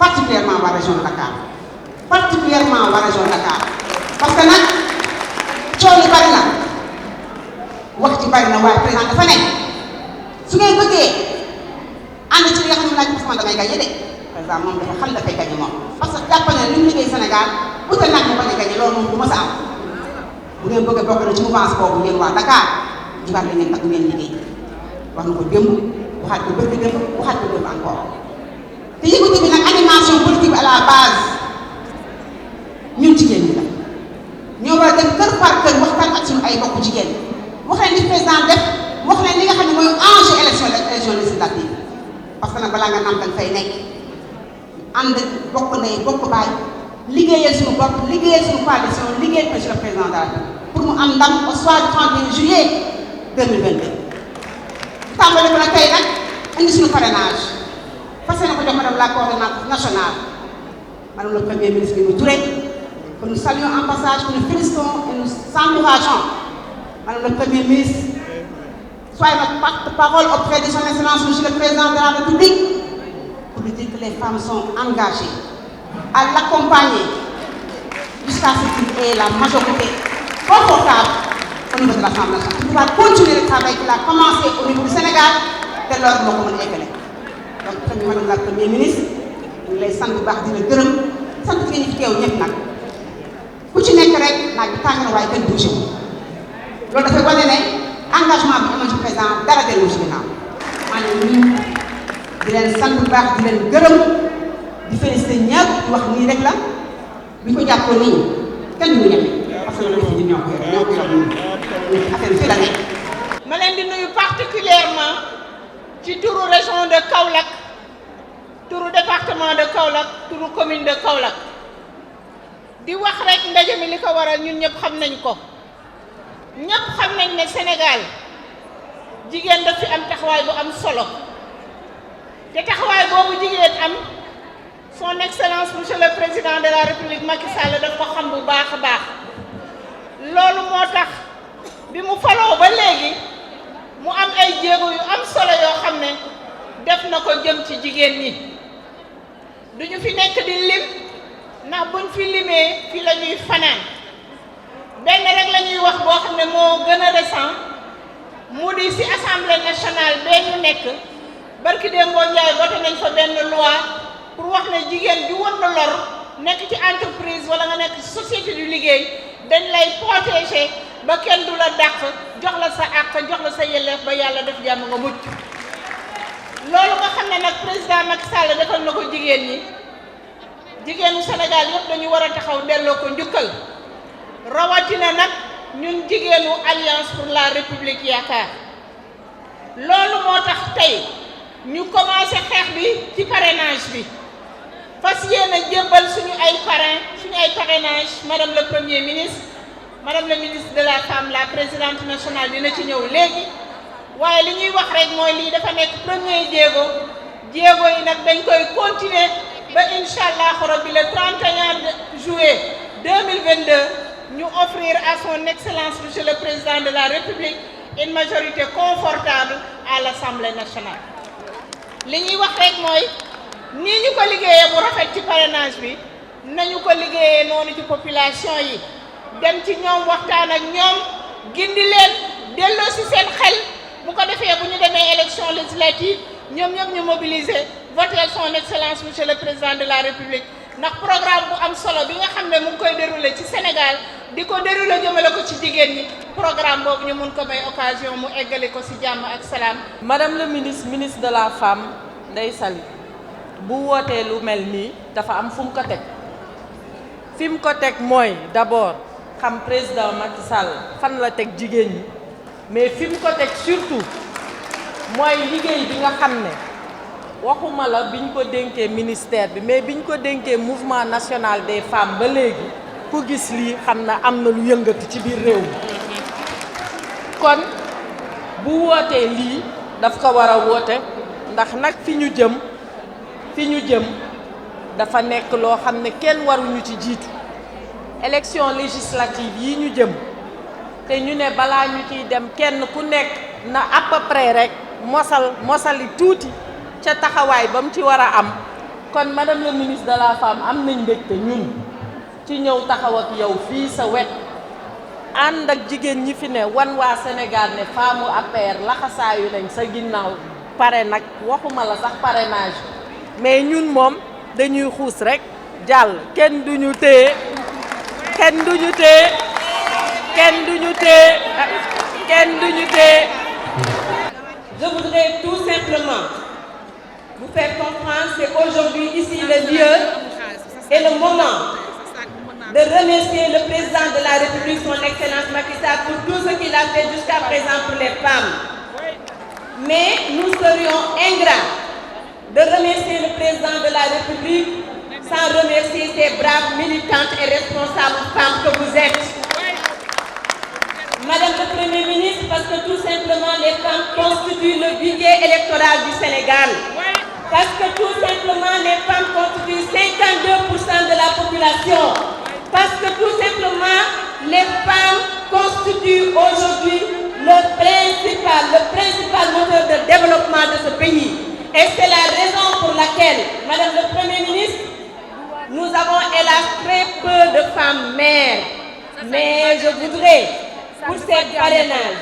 particulièrement waa région de Dakar particulièrement waa région de Dakar parce que nag coow li bari na wax ci bari na waaye président dafa ne su ngeen bëggee ànd ci li nga xam ne laaj bi sama damay gagné de président moom dafa xam dafay gagné moom parce que jàpp na li mu liggéey Sénégal utal nag mu bañ a gagné loolu moom du ma sa am bu ngeen bëggee bokk na ci mouvance boobu yéen waa Dakar jiwaat la ngeen tax ngeen liggéey wax na ko démb waxaat ko bëgg démb waxaat ko démb encore te yëngatu bi nag animation politique bi à la base ñun jigéen ñi la ñoo war a dem kër par kër waxtaan ak suñu ay bokk jigéen wax leen li président def wax leen li nga xam ne mooy enjeu élection législative parce que nag balaa nga naan dañ fay nekk ànd bokk ndey bokk baay liggéeyal suñu bopp liggéeyal suñu coalition liggéeyal ko ci le président de la République pour mu am ndam au soir du 31 juillet 2022. tàmbali ko nag tey nag indi suñu parrainage fas yéene ko jox madame la coordonnatrice nationale madame le premier ministre Mimi Touré que nous saluons en passage, que nous félicitons et nous encourageons. Madame le Premier ministre, soyez notre porte-parole auprès de son Excellence Monsieur le Président de la République pour lui dire que les femmes sont engagées à l'accompagner jusqu'à ce qu'il ait la majorité confortable au niveau de l'Assemblée nationale. Il va continuer le travail qu'il a commencé au niveau du Sénégal de l'ordre moo ko mën a eggale. Donc madame la Premier ministre ñu lay sant bu baax di la gërëm sant fi ñu fi teew ñëpp nag. ku ci nekk rek naaj bi tàng na waaye kenn bougé wu loolu dafay wane ne engagement bi amoon ci président dara dellu ci ginnaaw maa ngi nuyu di leen sant bu baax di leen gërëm di félicité ñëpp di wax nii rek la bi ko jàppoo nii kenn du ñeme parce que loolu fi ñoo ko yor nii affaire fi la nekk. ma leen di nuyu particulièrement ci turu région de Kaolack turu département de Kaolack turu commune de Kaolack. di wax rek ndaje mi li ko waral ñun ñëpp xam nañ ko ñëpp xam nañ ne Sénégal jigéen daf fi am taxawaay bu am solo te taxawaay boobu jigéen am son excellence monsieur le président de la république Macky Sall daf ko xam bu baax a baax loolu moo tax bi mu faloo ba léegi mu am ay jéego yu am solo yoo xam ne def na ko jëm ci jigéen ñi duñu fi nekk di lim. ndax buñ fi limee fii la ñuy fanaan benn rek la ñuy wax boo xam ne moo gën a récent mu di ci assemblée nationale bee ñu nekk barki Dembo Ndiaye voté nañ fa benn loi pour wax ne jigéen ju wër na lor nekk ci entreprise wala nga nekk société du liggéey dañ lay protéger ba kenn du la dàq jox la sa àq jox la sa yelleef ba yàlla def jàmm nga mucc loolu nga xam ne nag président Macky Sall defal na ko jigéen ñi. jigéenu Sénégal yëpp dañu war a taxaw delloo ko njukkal rawatina nag ñun jigéenu alliance pour la république yaakaar loolu moo tax tey ñu commencé xeex bi ci parrainage bi fas yéene jébbal suñu ay parrainage madame le premier ministre madame le ministre de la femme la présidente nationale dina ci ñëw léegi waaye li ñuy wax rek mooy lii dafa nekk premier jéego yi nag dañ koy continuer ba inch'Allah rabbi le 31 juillet 2022 ñu offrir à son excellence monsieur le président de la république une majorité confortable à l'Assemblée nationale. li ñuy wax rek mooy nii ñu ko liggéeyee bu rafet ci parrainage bi nañu ko liggéeyee noonu ci population yi dem ci ñoom waxtaan ak ñoom gindi leen delloo ci seen xel bu ko defee bu ñu demee élection législative ñoom ñëpp ñu mobiliser voter son excellence monsieur le président de la république ndax programme bu am solo bi nga xam ne mu ngi koy dérouler ci Sénégal di ko dérouler jëmale ko ci jigéen ñi programme boobu ñu mun ko may occasion mu eggale ko ci jàmm ak salaam. Madame le ministre de la femme Ndeye Saly bu wootee lu mel nii dafa am fu mu ko teg fi mu ko teg mooy d'abord xam président Macky Sall fan la teg jigéen ñi mais fi mu ko teg surtout mooy liggéey bi nga xam ne waxuma la biñ ko dénkee ministère bi mais biñ ko dénkee mouvement national des femmes ba léegi ku gis lii xam na am na lu yëngatu ci biir réew mi kon bu wootee lii daf ko war a woote ndax nag fi ñu jëm dafa nekk loo xam ne kenn waruñu ci jiitu élection législative yi ñu jëm te ñu ne balaa ñu ciy dem kenn ku nekk na à peu près rek mosali tuuti ca taxawaay ba mu ci war a am kon madame le ministre de la femme am nañ mbégte ñun ci ñëw taxaw ak yow fii sa wet ànd ak jigéen ñi fi ne wan waa Sénégal ne femme APR laxasaayu nañ sa ginnaaw pare nag waxuma la sax parrainage mais ñun moom dañuy xuus rek jàll kenn duñu téye kenn duñu téye kenn duñu téye kenn duñu téye. Je voudrais tout simplement vous faire comprendre qu'aujourd'hui ici le lieu et le moment de remercier le président de la République, son Excellence Macky Sall, pour tout ce qu'il a fait jusqu'à présent pour les femmes. Mais nous serions ingrats de remercier le président de la République sans remercier ces braves militantes et responsables femmes que vous êtes. Madame le Premier ministre, parce que tout simplement les femmes constituent le vivier électoral du Sénégal. Parce que tout simplement les femmes constituent 52% de la population. Parce que tout simplement les femmes constituent aujourd'hui le principal moteur de développement de ce pays. Et c'est la raison pour laquelle, Madame le Premier ministre, nous avons hélas très peu de femmes mères. Mais je voudrais, pour ces parrainages,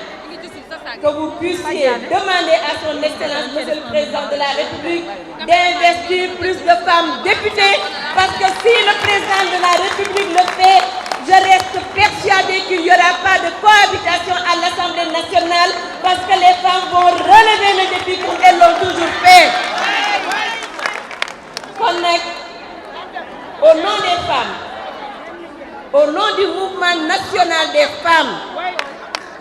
que vous puissiez demander à son Excellence, Monsieur le Président de la République, d'investir plus de femmes députées, parce que si le Président de la République le fait, je reste persuadée qu'il n'y aura pas de cohabitation à l'Assemblée nationale, parce que les femmes vont relever le défi comme elles l'ont toujours fait. Au nom des femmes, au nom du mouvement national des femmes,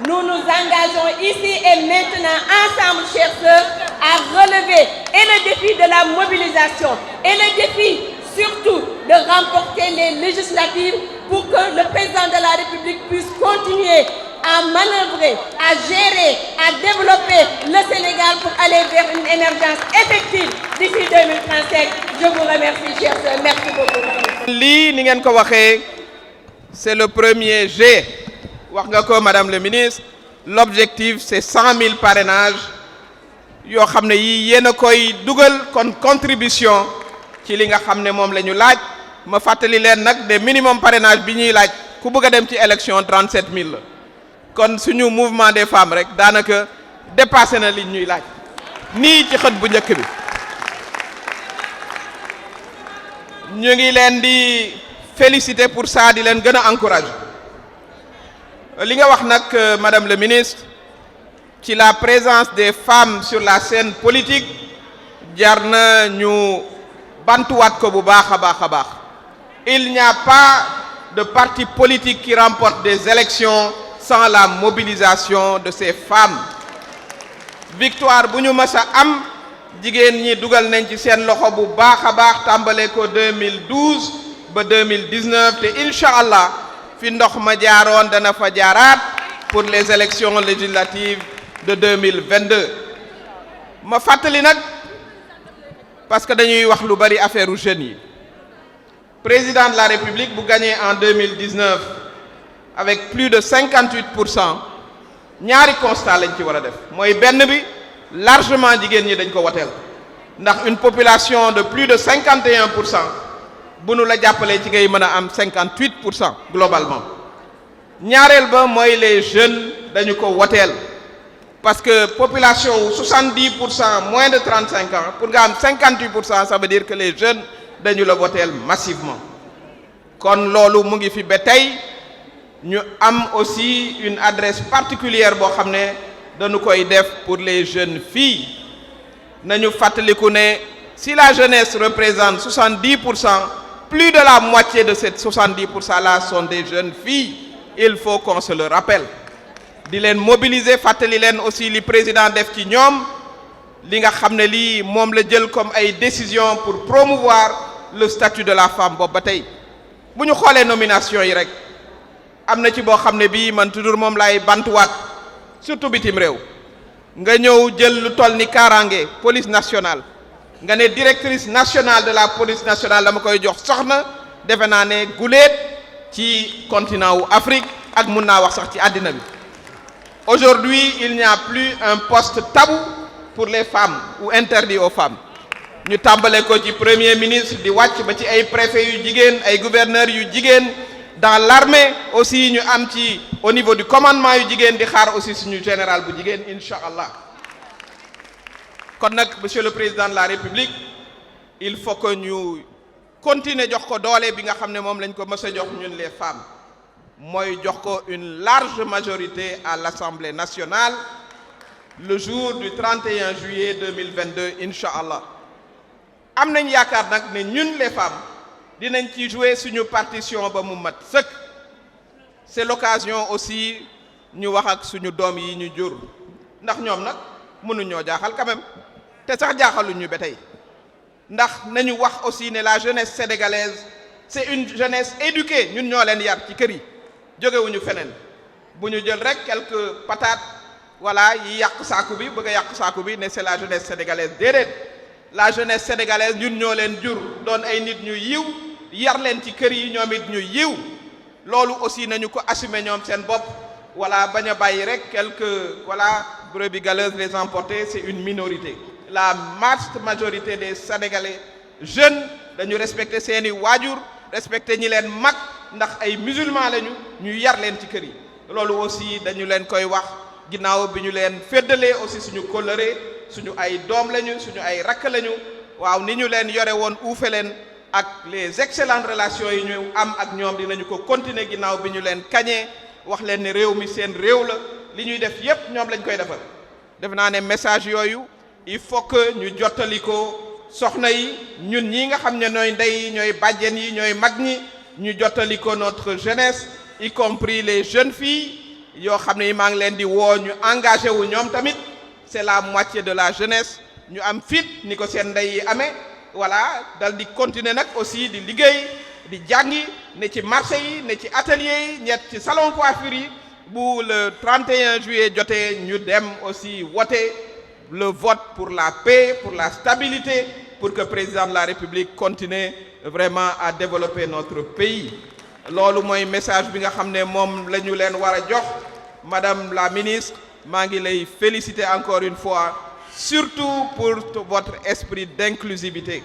nous nous engageons ici et maintenant ensemble, chers sœurs, à relever et le défi de la mobilisation et le défi surtout de remporter les législatives pour que le président de la République puisse continuer à manœuvrer, à gérer, à développer le Sénégal pour aller vers une émergence effective d'ici 2035. Je vous remercie, chers sœurs. Merci beaucoup. Li ni ngeen ko waxee, c'est le premier G. wax nga ko madame le ministre, l'objectif c'est 100 000 parrainages yoo xam ne yii yéen a koy dugal kon contribution ci li nga xam ne moom la ñu laaj. ma fàttali leen nag de minimum parrainage bi ñuy laaj ku bëgg a dem ci élection 37 000 la kon suñu mouvement des femmes rek daanaka dépassé na li ñuy laaj nii ci xët bu njëkk bi. ñu ngi leen di féliciter pour ça, di leen gën a encourager. li nga wax nag madame le ministre ci la présence des femmes sur la scène politique jar na ñu bantuwaat ko bu baax a baax a baax. Il n'y a pas de parti politique qui remporte des élections sans la mobilisation de ces femmes. Victoire bu ñu mës a am jigéen ñi dugal nañ ci seen loxo bu baax a baax tàmbale ko 2012 ba 2019 te incha allah fi ndox ma jaaroon dana fa jaaraat pour les élections législatives de 2022. ma fàttali nag parce que dañuy wax lu bari affaire u jeunes yi. Président de la République bu gagné en 2019 avec plus de 58%, ñaari constat lañ ci war a def mooy benn bi largement jigéen ñi dañ ko woteel ndax une population de plus de 51% bu nu la jàppalee ci ngay mën a am 58% globalement. ñaareel ba mooy les jeunes dañu ko woteel parce que population wu 70% moins de 35 ans pour nga am 58% ça veut dire que les jeunes dañu la woteel massivement. kon loolu mu ngi fi ba tey ñu am aussi une adresse particulière boo xam ne dañu koy def pour les jeunes filles. nañu fàttaliku ne si la jeunesse représente 70%, plus de la moitié de ces 70% là sont des jeunes filles. Il faut qu'on se le rappelle. di leen mobiliser fàttali leen aussi li président def ci ñoom li nga xam ne lii moom la jël comme ay décisions pour promouvoir le statut de la femme boobu ba tey bu ñu xoolee nomination yi rek am na ci boo xam ne bii man toujours moom laay bantuwaat surtout bitim réew nga ñëw jël lu toll ni kaaraange police nationale nga ne directrice nationale de la police nationale dama koy jox soxna defe naa ne guléet ci continent wu Afrique ak mun naa wax sax ci àddina bi. Aujourd'hui, il n'y a plus un poste tabou pour les femmes ou interdit aux femmes. ñu tàmbale ko ci premier ministre di wàcc ba ci ay préfet yu jigéen ay gouverneurs yu jigéen dans l'armée aussi ñu am ci au niveau du commandement yu jigéen di xaar aussi suñu général bu jigéen incha allah. kon nag monsieur le président de la république il faut que ñu continuer jox ko doole bi nga xam ne moom lañ ko mës a jox ñun les femmes mooy jox ko une large majorité à l'Assemblée nationale le jour du 31 juillet 2022 incha allah. am nañ yaakaar nag ne ñun les femmes dinañ ci jouer suñu partition ba mu mat sëkk. c'est l'occasion aussi ñu wax ak suñu doom yi ñu jur ndax ñoom nag mënuñoo jaaxal quand même te sax jaaxaluñu ba tey ndax nañu wax aussi ne la jeunesse sénégalaise c'est une jeunesse éduquée ñun ñoo leen yar ci kër yi jógewuñu feneen bu ñu jël rek quelques patates voilà yi yàq saaku bi bëgg a yàq saaku bi ne c'est la jeunesse sénégalaise déedéet la jeunesse sénégalaise ñun ñoo leen jur doon ay nit ñu yiw yar leen ci kër yi ñoom it ñu yiw loolu aussi nañu ko assumer ñoom seen bopp voilà bañ a bàyyi rek quelques voilà brebis galeuses les emporter c'est une minorité la vaste majorité des sénégalais jeunes dañu respecter seeni waajur respecter ñi leen mag ndax ay musulmans lañu ñu yar leen ci kër yi loolu aussi dañu leen koy wax ginnaaw bi ñu leen féddalee aussi suñu kóllëre suñu ay doom lañu suñu ay rakk lañu waaw ni ñu leen yore woon uufe leen ak les excellentes relations yi ñu am ak ñoom dinañu ko continuer ginnaaw bi ñu leen kañee wax leen ne réew mi seen réew la li ñuy def yépp ñoom lañ koy defal def naa ne message yooyu il faut que ñu jottali ko soxna yi ñun ñi nga xam ne ñooy ndey yi ñooy bàjjen yi ñooy mag ñi ñu jottali ko notre jeunesse y compris les jeunes filles yoo xam ne maa ngi leen di woo ñu engagé wu ñoom tamit c'est la moitié de la jeunesse ñu am fit ni ko seen ndey yi amee voilà dal di continuer nag aussi di liggéey di jàngi ne ci marché yi ne ci atelier yi ñett ci salon coiffure yi bu le 31 juillet jotee ñu dem aussi voter le vote pour la paix pour la stabilité pour que président de la République continue vraiment à développer notre pays loolu mooy message bi nga xam ne moom la ñu leen war a jox madame la ministre maa ngi lay féliciter encore une fois surtout pour votre esprit d'inclusivité